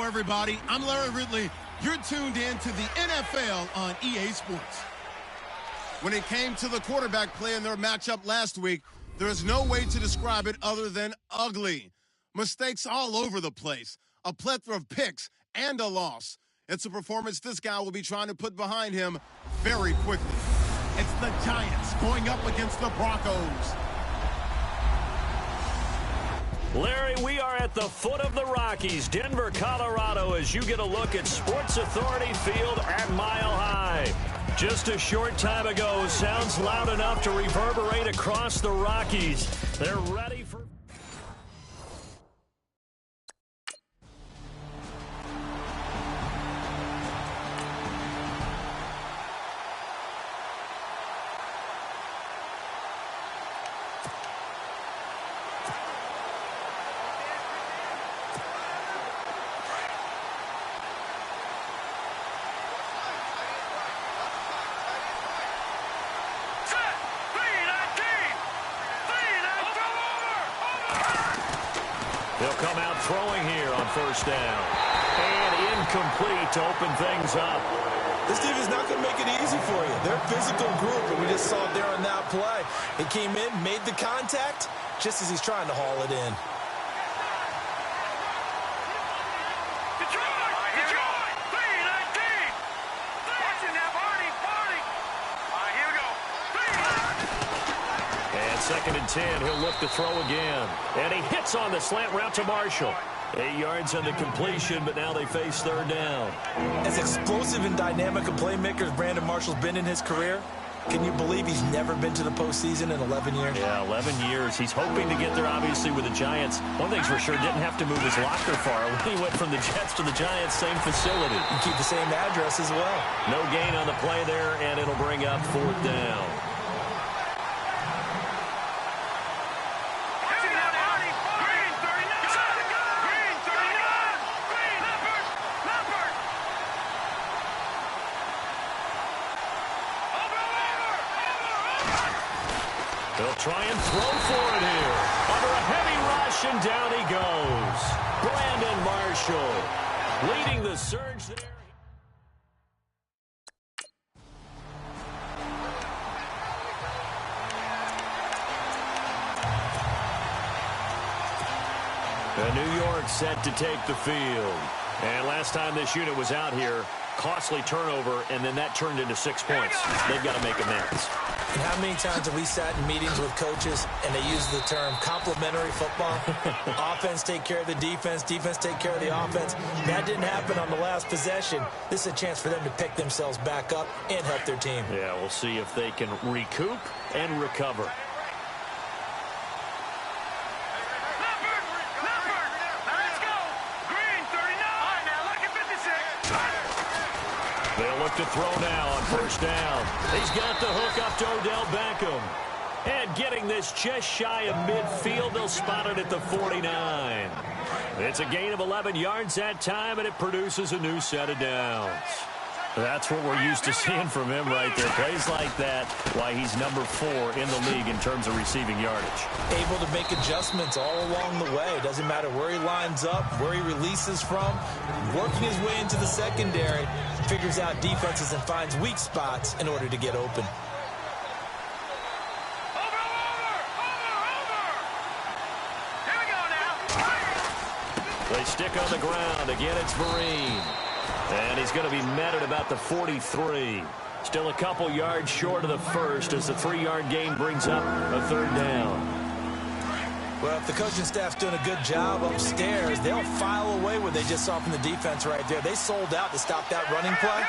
everybody. I'm Larry Ridley. You're tuned in to the NFL on EA Sports. When it came to the quarterback play in their matchup last week, there is no way to describe it other than ugly. Mistakes all over the place, a plethora of picks, and a loss. It's a performance this guy will be trying to put behind him very quickly. It's the Giants going up against the Broncos. Larry, we are at the foot of the Rockies, Denver, Colorado, as you get a look at Sports Authority Field at Mile High. Just a short time ago, sounds loud enough to reverberate across the Rockies. They're ready for... They'll come out throwing here on first down. And incomplete to open things up. This team is not going to make it easy for you. They're a physical group, and we just saw it there on that play. He came in, made the contact, just as he's trying to haul it in. Second and 10, he'll look to throw again. And he hits on the slant route to Marshall. 8 yards on the completion, but now they face third down. As explosive and dynamic a playmaker as Brandon Marshall's been in his career, can you believe he's never been to the postseason in 11 years? Yeah, 11 years. He's hoping to get there, obviously, with the Giants. One thing's for sure, didn't have to move his locker far. He went from the Jets to the Giants, same facility. You keep the same address as well. No gain on the play there, and it'll bring up fourth down. They'll try and throw for it here. Under a heavy rush, and down he goes. Brandon Marshall leading the surge there. New York set to take the field. And last time this unit was out here, costly turnover, and then that turned into 6 points. They've got to make amends. And how many times have we sat in meetings with coaches and they use the term complementary football? Offense take care of the defense, defense take care of the offense. That didn't happen on the last possession. This is a chance for them to pick themselves back up and help their team. Yeah, we'll see if they can recoup and recover. They'll look to throw now on first down. He's got the hook up to Odell Beckham. And getting this just shy of midfield, they'll spot it at the 49. It's a gain of 11 yards that time, and it produces a new set of downs. That's what we're used to seeing from him right there. Plays like that, why he's number 4 in the league in terms of receiving yardage. Able to make adjustments all along the way. Doesn't matter where he lines up, where he releases from. Working his way into the secondary, figures out defenses and finds weak spots in order to get open. They stick on the ground. Again, it's Vereen. And he's going to be met at about the 43. Still a couple yards short of the first as the 3-yard gain brings up a third down. Well, if the coaching staff's doing a good job upstairs, they'll file away what they just saw from the defense right there. They sold out to stop that running play.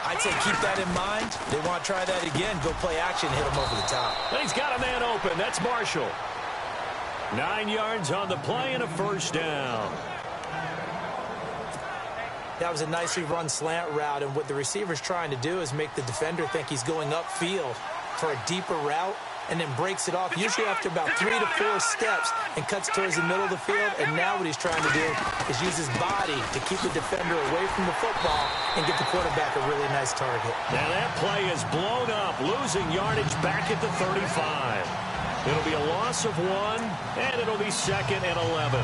I'd say keep that in mind. They want to try that again. Go play action, hit him over the top. And he's got a man open. That's Marshall. 9 yards on the play and a first down. That was a nicely run slant route, and what the receiver's trying to do is make the defender think he's going upfield for a deeper route, and then breaks it off, usually after about 3 to 4 steps, and cuts towards the middle of the field. And now what he's trying to do is use his body to keep the defender away from the football and get the quarterback a really nice target. Now that play is blown up, losing yardage back at the 35. It'll be a loss of 1, and it'll be 2nd and 11.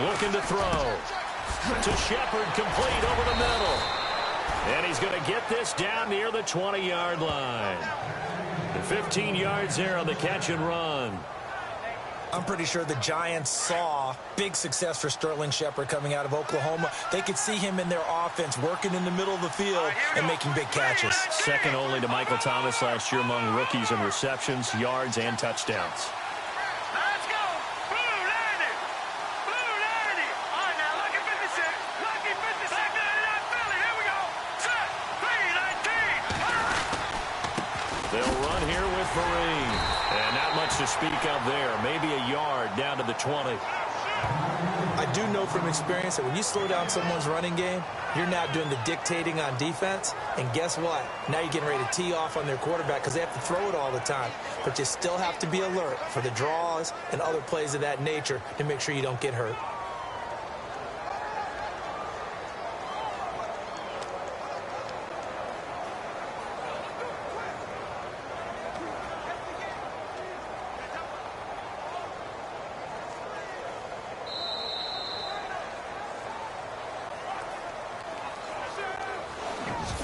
Looking to throw. To Shepard, complete over the middle. And he's going to get this down near the 20-yard line. 15 yards there on the catch and run. I'm pretty sure the Giants saw big success for Sterling Shepard coming out of Oklahoma. They could see him in their offense working in the middle of the field and making big catches. Second only to Michael Thomas last year among rookies in receptions, yards, and touchdowns. Let's go! Blue 90! Blue 90! All right, now, lucky 56. Lucky 56. Back 99 Philly. Here we go. Set. 319. They'll run here with Vereen. And not much to speak of there. Maybe a yard down to the 20. I do know from experience that when you slow down someone's running game, you're now doing the dictating on defense. And guess what? Now you're getting ready to tee off on their quarterback because they have to throw it all the time. But you still have to be alert for the draws and other plays of that nature to make sure you don't get hurt.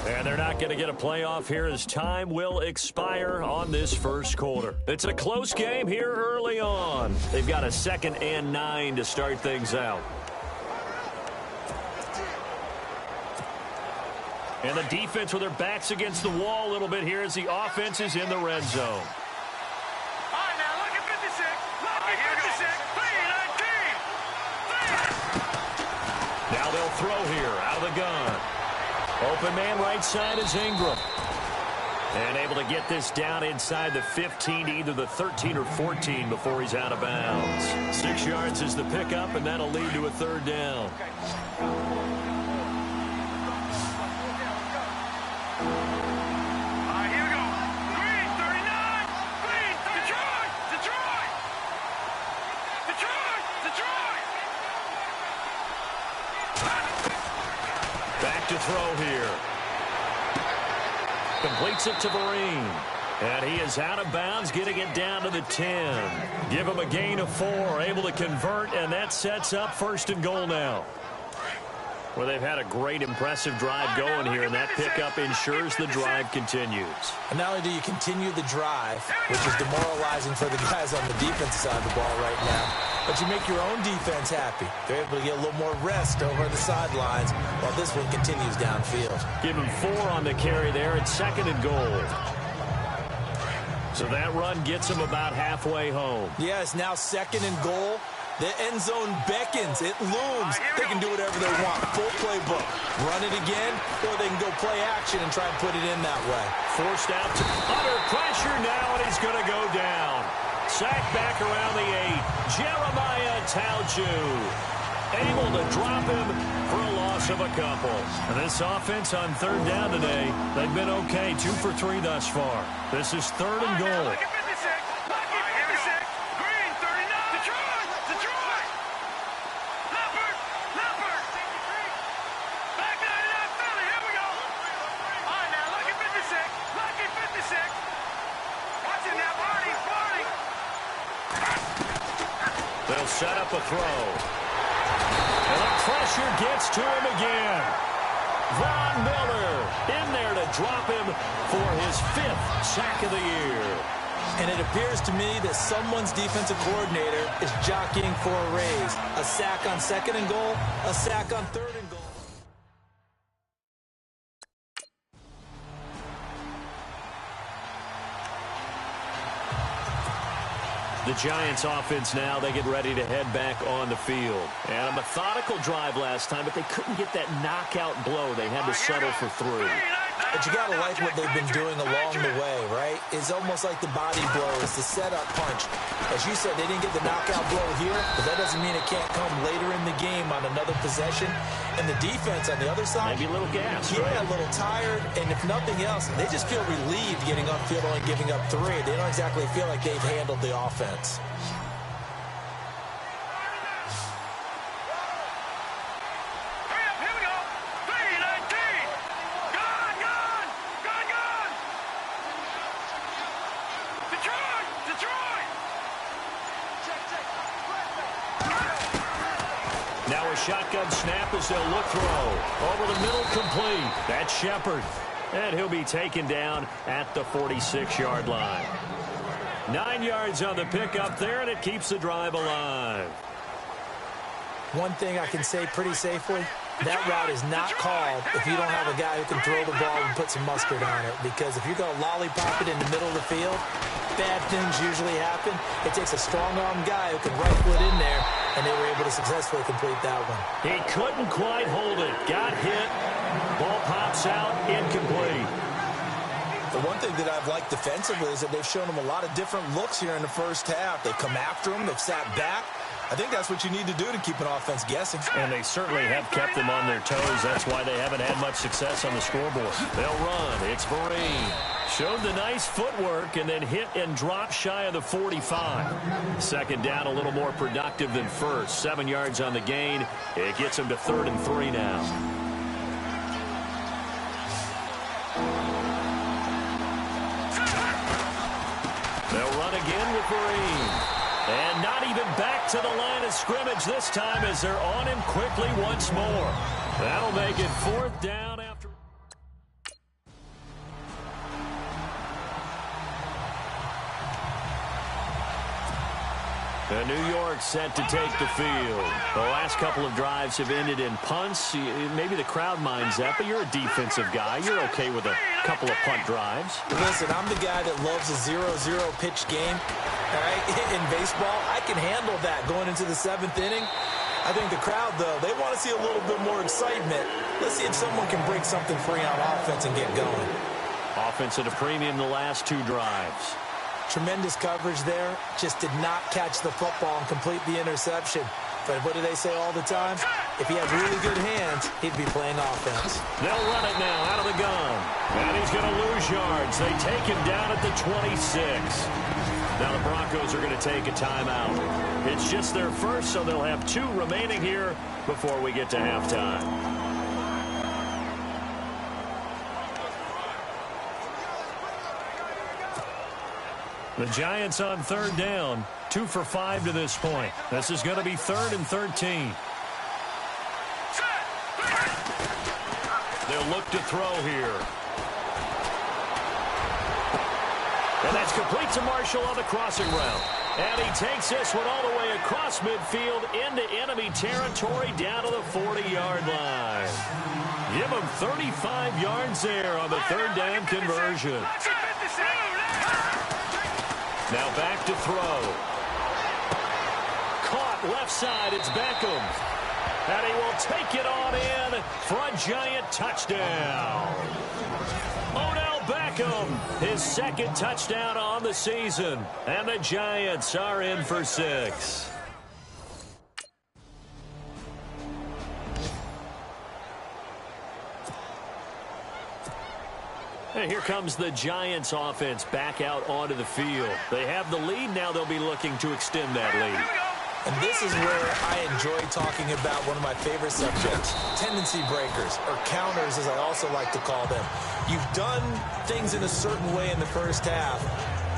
And they're not going to get a playoff here as time will expire on this first quarter. It's a close game here early on. They've got a 2nd and 9 to start things out. And the defense with their backs against the wall a little bit here as the offense is in the red zone. All right, now, lucky 56. Lucky 56. 319. Now they'll throw here out of the gun. Open man right side is Ingram. And able to get this down inside the 15 to either the 13 or 14 before he's out of bounds. 6 yards is the pickup, and that'll lead to a 3rd down. All right, here we go. Green, 39. Green, Detroit. Detroit. Detroit. Detroit. Back to throw here. Completes it to Vereen. And he is out of bounds, getting it down to the 10. Give him a gain of 4, able to convert, and that sets up 1st and goal now. Well, they've had a great, impressive drive going here, and that pickup ensures the drive continues. And not only do you continue the drive, which is demoralizing for the guys on the defensive side of the ball right now, but you make your own defense happy. They're able to get a little more rest over the sidelines while this one continues downfield. Give him 4 on the carry there. It's 2nd and goal. So that run gets him about halfway home. Yeah, it's now 2nd and goal. The end zone beckons. It looms. They can do whatever they want. Full playbook. Run it again, or they can go play action and try and put it in that way. Forced out to under pressure now, and he's going to go down. Sacked back around the 8. Jeremiah Tauju able to drop him for a loss of a couple. And this offense on 3rd down today, they've been okay. 2 for 3 thus far. This is 3rd and goal. Lucky 56. Lucky 56. Green, 39. Detroit. Detroit. Leopard. Leopard. Back 99 Philly. Here we go. All right, now, lucky 56. Lucky 56. Watch it now, Barney. Barney. They'll set up a throw. And the pressure gets to him again. Von Miller in there to drop him for his 5th sack of the year. And it appears to me that someone's defensive coordinator is jockeying for a raise. A sack on 2nd and goal, a sack on 3rd and goal. The Giants offense now, they get ready to head back on the field. And a methodical drive last time, but they couldn't get that knockout blow. They had to settle for 3. But you got to like what they've been doing along the way, right? It's almost like the body blow. It's the setup punch. As you said, they didn't get the knockout blow here, but that doesn't mean it can't come later in the game on another possession. And the defense on the other side, maybe a little gas, yeah, right? A little tired. And if nothing else, they just feel relieved getting upfield, only giving up 3. They don't exactly feel like they've handled the offense. a shotgun snap as they'll look throw. Over the middle, complete. That's Shepard. And he'll be taken down at the 46-yard line. 9 yards on the pickup there, and it keeps the drive alive. One thing I can say pretty safely, that route is not called if you don't have a guy who can throw the ball and put some mustard on it. Because if you're going to lollipop it in the middle of the field, bad things usually happen. It takes a strong-arm guy who can rifle it in there, and they were able to successfully complete that one. He couldn't quite hold it. Got hit. Ball pops out. Incomplete. The one thing that I've liked defensively is that they've shown him a lot of different looks here in the first half. They come after him. They've sat back. I think that's what you need to do to keep an offense guessing. And they certainly have kept them on their toes. That's why they haven't had much success on the scoreboard. They'll run. It's Vereen. Showed the nice footwork and then hit and drop shy of the 45. Second down, a little more productive than first. 7 yards on the gain. It gets them to 3rd and 3 now. They'll run again with Vereen. And not even back to the line of scrimmage this time as they're on him quickly once more. That'll make it 4th down after. New York set to take the field. The last couple of drives have ended in punts. Maybe the crowd minds that, but you're a defensive guy. You're okay with a couple of punt drives. Listen, I'm the guy that loves a 0-0 pitch game. All right, in baseball, I can handle that going into the 7th inning. I think the crowd, though, they want to see a little bit more excitement. Let's see if someone can break something free on offense and get going. Offense at a premium the last 2 drives. Tremendous coverage there. Just did not catch the football and complete the interception. But what do they say all the time? If he had really good hands, he'd be playing offense. They'll run it now out of the gun. And he's going to lose yards. They take him down at the 26. Now the Broncos are going to take a timeout. It's just their first, so they'll have 2 remaining here before we get to halftime. The Giants on 3rd down, 2 for 5 to this point. This is going to be 3rd and 13. They'll look to throw here. And that's complete to Marshall on the crossing route. And he takes this one all the way across midfield into enemy territory down to the 40-yard line. Give him 35 yards there on the 3rd down conversion. Now back to throw. Caught left side. It's Beckham. And he will take it on in for a Giant touchdown. Odell Beckham, his 2nd touchdown on the season. And the Giants are in for 6. And here comes the Giants offense back out onto the field. They have the lead. Now they'll be looking to extend that lead. And this is where I enjoy talking about one of my favorite subjects, tendency breakers, or counters as I also like to call them. You've done things in a certain way in the first half,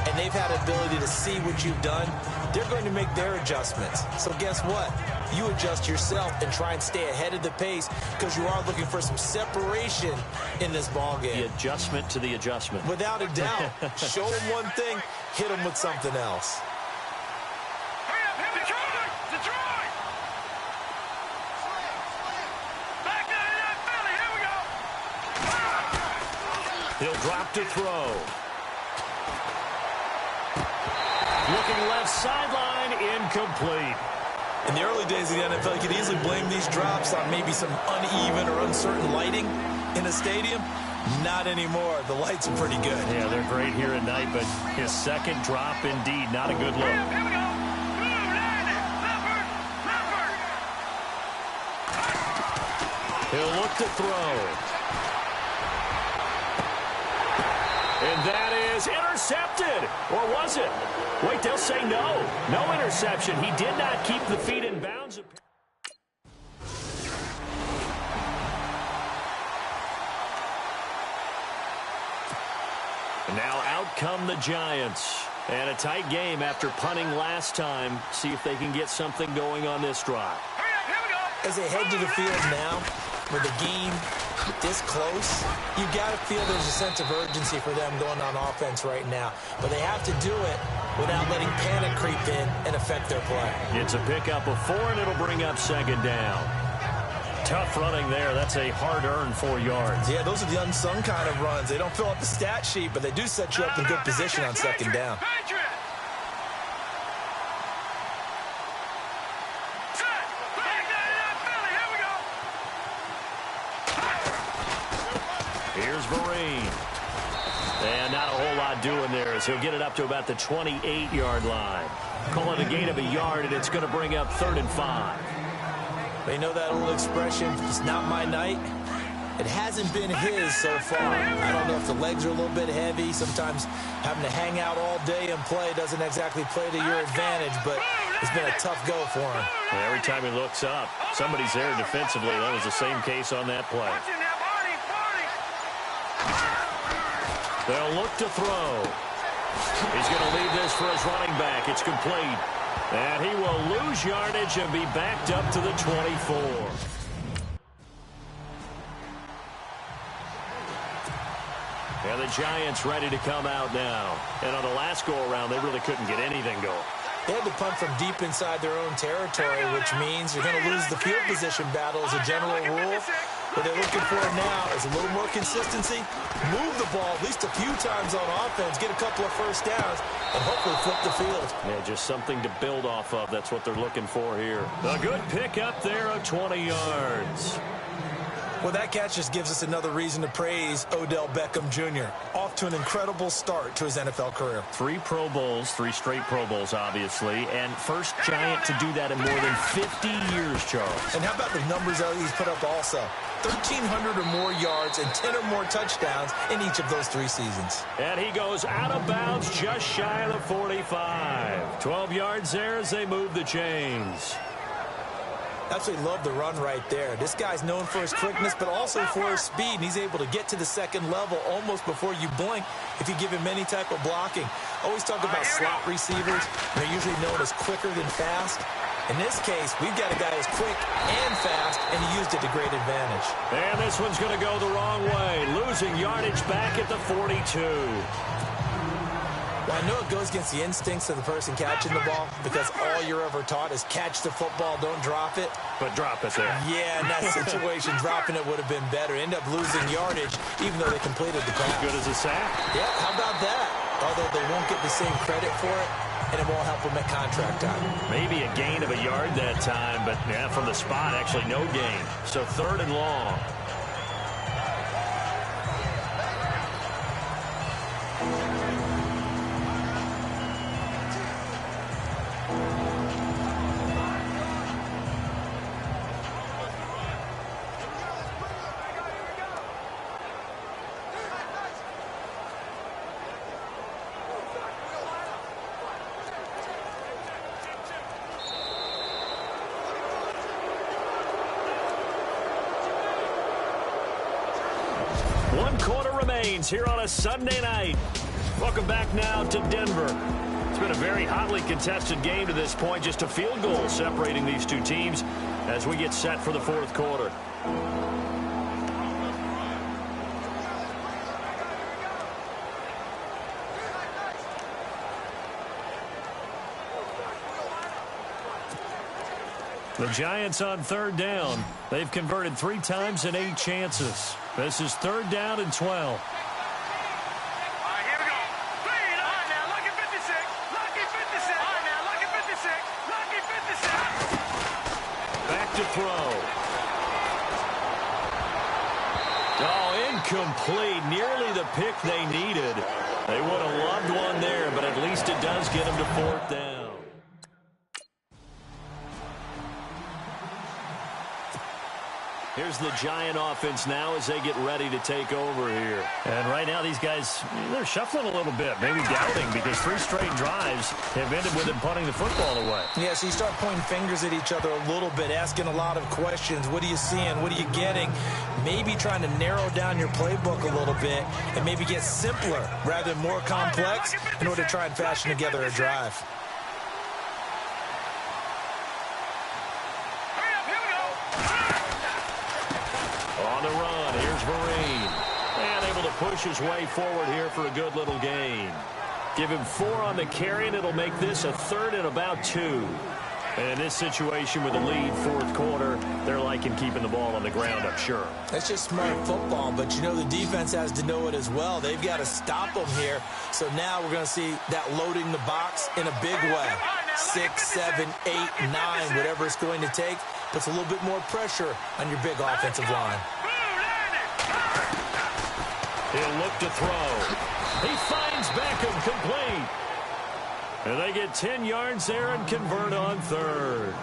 and they've had ability to see what you've done. They're going to make their adjustments. So guess what? You adjust yourself and try and stay ahead of the pace because you are looking for some separation in this ball game. The adjustment to the adjustment. Without a doubt. Show them one thing, hit them with something else. Detroit! Back down in that belly. Here we go. He'll drop to throw. Looking left sideline, incomplete. In the early days of the NFL, you could easily blame these drops on maybe some uneven or uncertain lighting in a stadium. Not anymore. The lights are pretty good. Yeah, they're great here at night, but his 2nd drop, indeed, not a good look. Here we go. He'll look to throw. And that is intercepted. Or was it? Wait, they'll say no. No interception. He did not keep the feet in bounds. And now out come the Giants. And a tight game after punting last time. See if they can get something going on this drive. Here we go. As they head to the field now, with the game this close, you got to feel there's a sense of urgency for them going on offense right now. But they have to do it without letting panic creep in and affect their play. It's a pickup of 4, and it'll bring up second down. Tough running there. That's a hard-earned 4 yards. Yeah, those are the unsung kind of runs. They don't fill up the stat sheet, but they do set you up in good position on second down. Here's Vereen. And not a whole lot doing there as he'll get it up to about the 28-yard line. Call it a gain of a yard, and it's going to bring up 3rd and 5. They know that old expression, it's not my night. It hasn't been his so far. I don't know if the legs are a little bit heavy. Sometimes having to hang out all day and play doesn't exactly play to your advantage, but it's been a tough go for him. And every time he looks up, somebody's there defensively. That was the same case on that play. They'll look to throw. He's going to leave this for his running back. It's complete. And he will lose yardage and be backed up to the 24. And the Giants ready to come out now. And on the last go-around, they really couldn't get anything going. They had to punt from deep inside their own territory, which means you're going to lose the field position battle as a general rule. What they're looking for now is a little more consistency, move the ball at least a few times on offense, get a couple of first downs, and hopefully flip the field. Yeah, just something to build off of. That's what they're looking for here. A good pick up there of 20 yards. Well, that catch just gives us another reason to praise Odell Beckham Jr. Off to an incredible start to his NFL career. 3 Pro Bowls, 3 straight Pro Bowls, obviously, and first Giant to do that in more than 50 years, Charles. And how about the numbers that he's put up also? 1,300 or more yards and 10 or more touchdowns in each of those 3 seasons. And he goes out of bounds just shy of the 45. 12 yards there as they move the chains. Absolutely love the run right there. This guy's known for his quickness, but also for his speed. And he's able to get to the second level almost before you blink if you give him any type of blocking. Always talk about slot receivers. They're usually known as quicker than fast. In this case, we've got a guy who's quick and fast, and he used it to great advantage. And this one's going to go the wrong way. Losing yardage back at the 42. Well, I know it goes against the instincts of the person catching the ball because all you're ever taught is catch the football, don't drop it. But drop it there. Yeah, in that situation, dropping it would have been better. End up losing yardage even though they completed the pass. Good as a sack. Yeah, how about that? Although they won't get the same credit for it, and it won't help them at contract time. Maybe a gain of a yard that time, but yeah, from the spot, actually no gain. So 3rd and long. Here on a Sunday night. Welcome back now to Denver. It's been a very hotly contested game to this point. Just a field goal separating these two teams as we get set for the 4th quarter. The Giants on 3rd down. They've converted 3 times in 8 chances. This is 3rd down and 12. To throw. Oh, incomplete. Nearly the pick they needed. They would have loved one there, but at least it does get them to 4th down. Here's the Giant offense now as they get ready to take over here. And right now these guys, they're shuffling a little bit, maybe doubting because 3 straight drives have ended with them punting the football away. Yeah, so you start pointing fingers at each other a little bit, asking a lot of questions. What are you seeing? What are you getting? Maybe trying to narrow down your playbook a little bit and maybe get simpler rather than more complex in order to try and fashion together a drive. Vereen. And able to push his way forward here for a good little gain. Give him 4 on the carry, and it'll make this a 3rd and about 2. And in this situation with the lead, 4th quarter, they're liking keeping the ball on the ground, I'm sure. That's just smart football, but you know the defense has to know it as well. They've got to stop them here. So now we're going to see that loading the box in a big way. 6, 7, 8, 9, whatever it's going to take, puts a little bit more pressure on your big offensive line. He'll look to throw. He finds Beckham complete. And they get 10 yards there and convert on 3rd.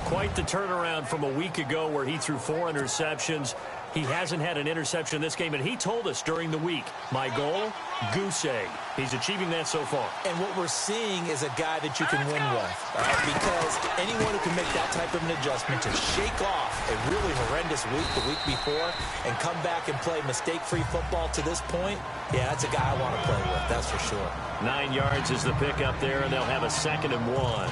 Quite the turnaround from a week ago where he threw 4 interceptions. He hasn't had an interception in this game, and he told us during the week, my goal, goose egg. He's achieving that so far. And what we're seeing is a guy that you can win with, because anyone who can make that type of an adjustment to shake off a really horrendous week the week before and come back and play mistake-free football to this point, yeah, that's a guy I want to play with, that's for sure. 9 yards is the pickup there, and they'll have a 2nd and 1.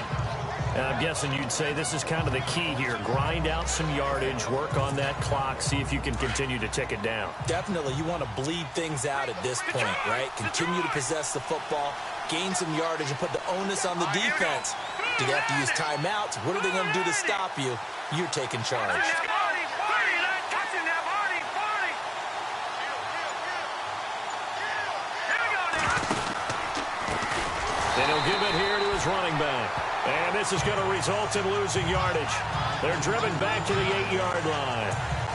I'm guessing you'd say this is kind of the key here. Grind out some yardage, work on that clock, see if you can continue to tick it down. Definitely, you want to bleed things out at this point, right? Continue to possess the football, gain some yardage, and put the onus on the defense. Do they have to use timeouts? What are they going to do to stop you? You're taking charge. And he'll give it here to his running back. And this is going to result in losing yardage. They're driven back to the 8-yard line.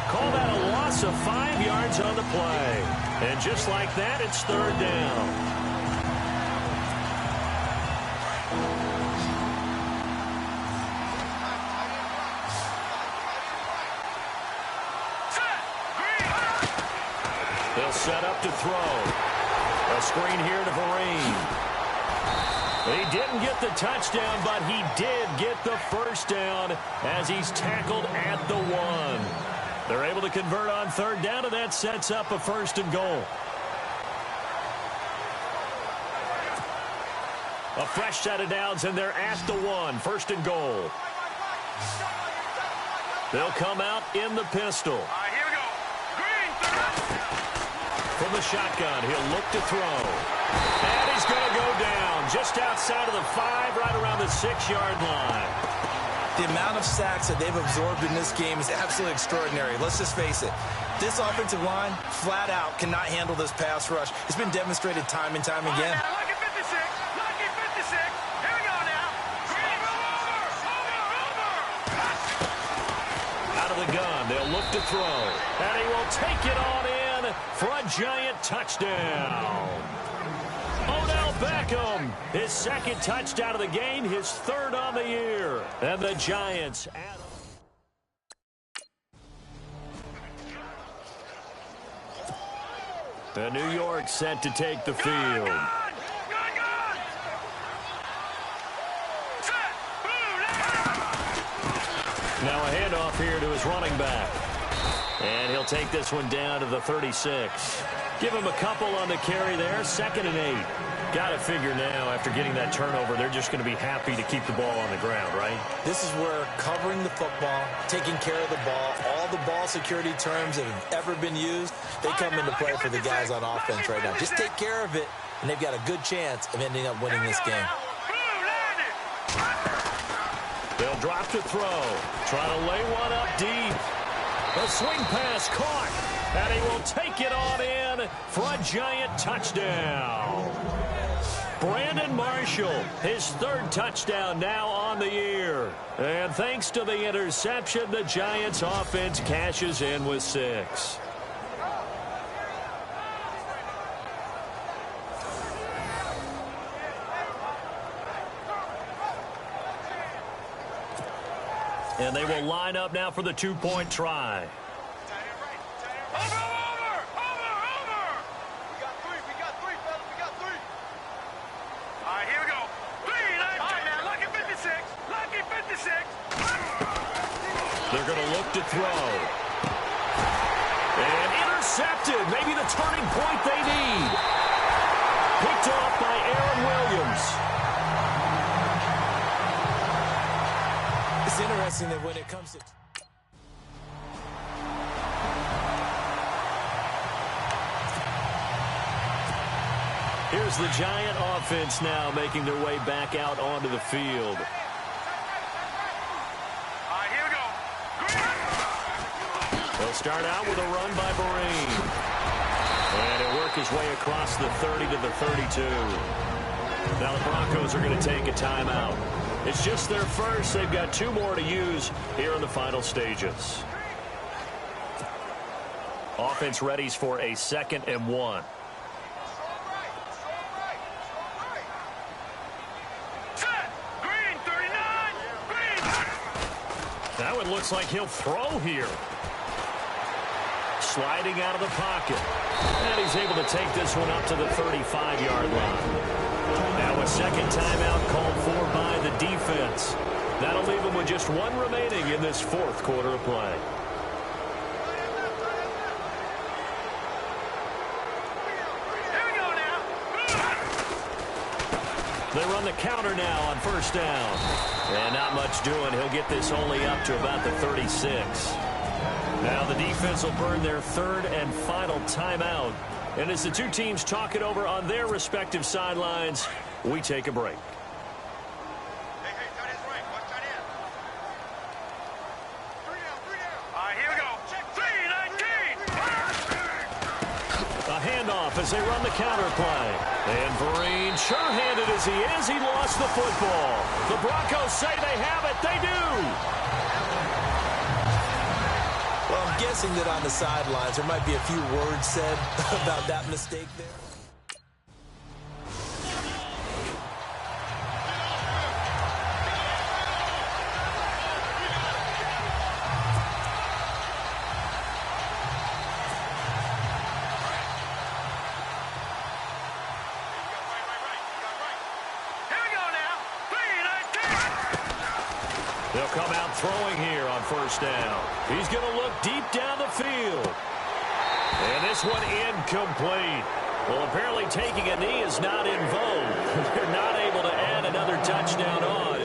Call that a loss of 5 yards on the play. And just like that, it's 3rd down. They'll set up to throw. A screen here to Vereen. He didn't get the touchdown, but he did get the 1st down as he's tackled at the 1. They're able to convert on 3rd down, and that sets up a 1st and goal. A fresh set of downs, and they're at the 1. 1st and goal. They'll come out in the pistol. All right, here we go. Green, 3rd. From the shotgun, he'll look to throw. And he's going to go down just outside of the 5, right around the 6-yard line. The amount of sacks that they've absorbed in this game is absolutely extraordinary. Let's just face it. This offensive line, flat out, cannot handle this pass rush. It's been demonstrated time and time again. Lucky 56. Lucky 56. Here we go now. Green, over. Out of the gun, they'll look to throw. And he will take it on in for a giant touchdown. Odell Beckham, his 2nd touchdown of the game, his 3rd on the year. And the Giants add the New York set to take the field. Gun. Set. Boom. Now a handoff here to his running back. And he'll take this one down to the 36. Give him a couple on the carry there. 2nd and 8. Got to figure now, after getting that turnover, they're just going to be happy to keep the ball on the ground, right? This is where covering the football, taking care of the ball, all the ball security terms that have ever been used, they come into play for the guys on offense right now. Just take care of it, and they've got a good chance of ending up winning this game. They'll drop to throw. Trying to lay one up deep. The swing pass caught. And he will take it on in for a giant touchdown. Brandon Marshall, his 3rd touchdown now on the year. And thanks to the interception, the Giants offense cashes in with 6. And they will line up now for the 2-point try. They're going to look to throw. And intercepted. Maybe the turning point they need. Picked off by Aaron Williams. It's interesting that when it comes to... Here's the Giant offense now making their way back out onto the field. All right, here we go. They'll start out with a run by Vereen. And he'll work his way across the 30 to the 32. Now the Broncos are going to take a timeout. It's just their first. They've got 2 more to use here in the final stages. Offense readies for a 2nd and 1. Set. Green, 39. Green. Now it looks like he'll throw here. Sliding out of the pocket. And he's able to take this one up to the 35-yard line. Now a second timeout called for by the defense. That'll leave him with just 1 remaining in this 4th quarter of play. Here we go now. They run the counter now on 1st down. And not much doing. He'll get this only up to about the 36. Now the defense will burn their 3rd and final timeout. And as the 2 teams talk it over on their respective sidelines, we take a break. Hey, tight end's right. Watch tight end. 3 down, 3 down. All right, here we go. 3-19. A handoff as they run the counter play. And Vereen, sure-handed as he is, he lost the football. The Broncos say they have it. They do. Well, I'm guessing that on the sidelines there might be a few words said about that mistake there. Here we go now. 3-19. They'll come out throwing here on 1st down. He's going to look deep down the field. And this one incomplete. Well, apparently taking a knee is not in vogue. They're not able to add another touchdown on.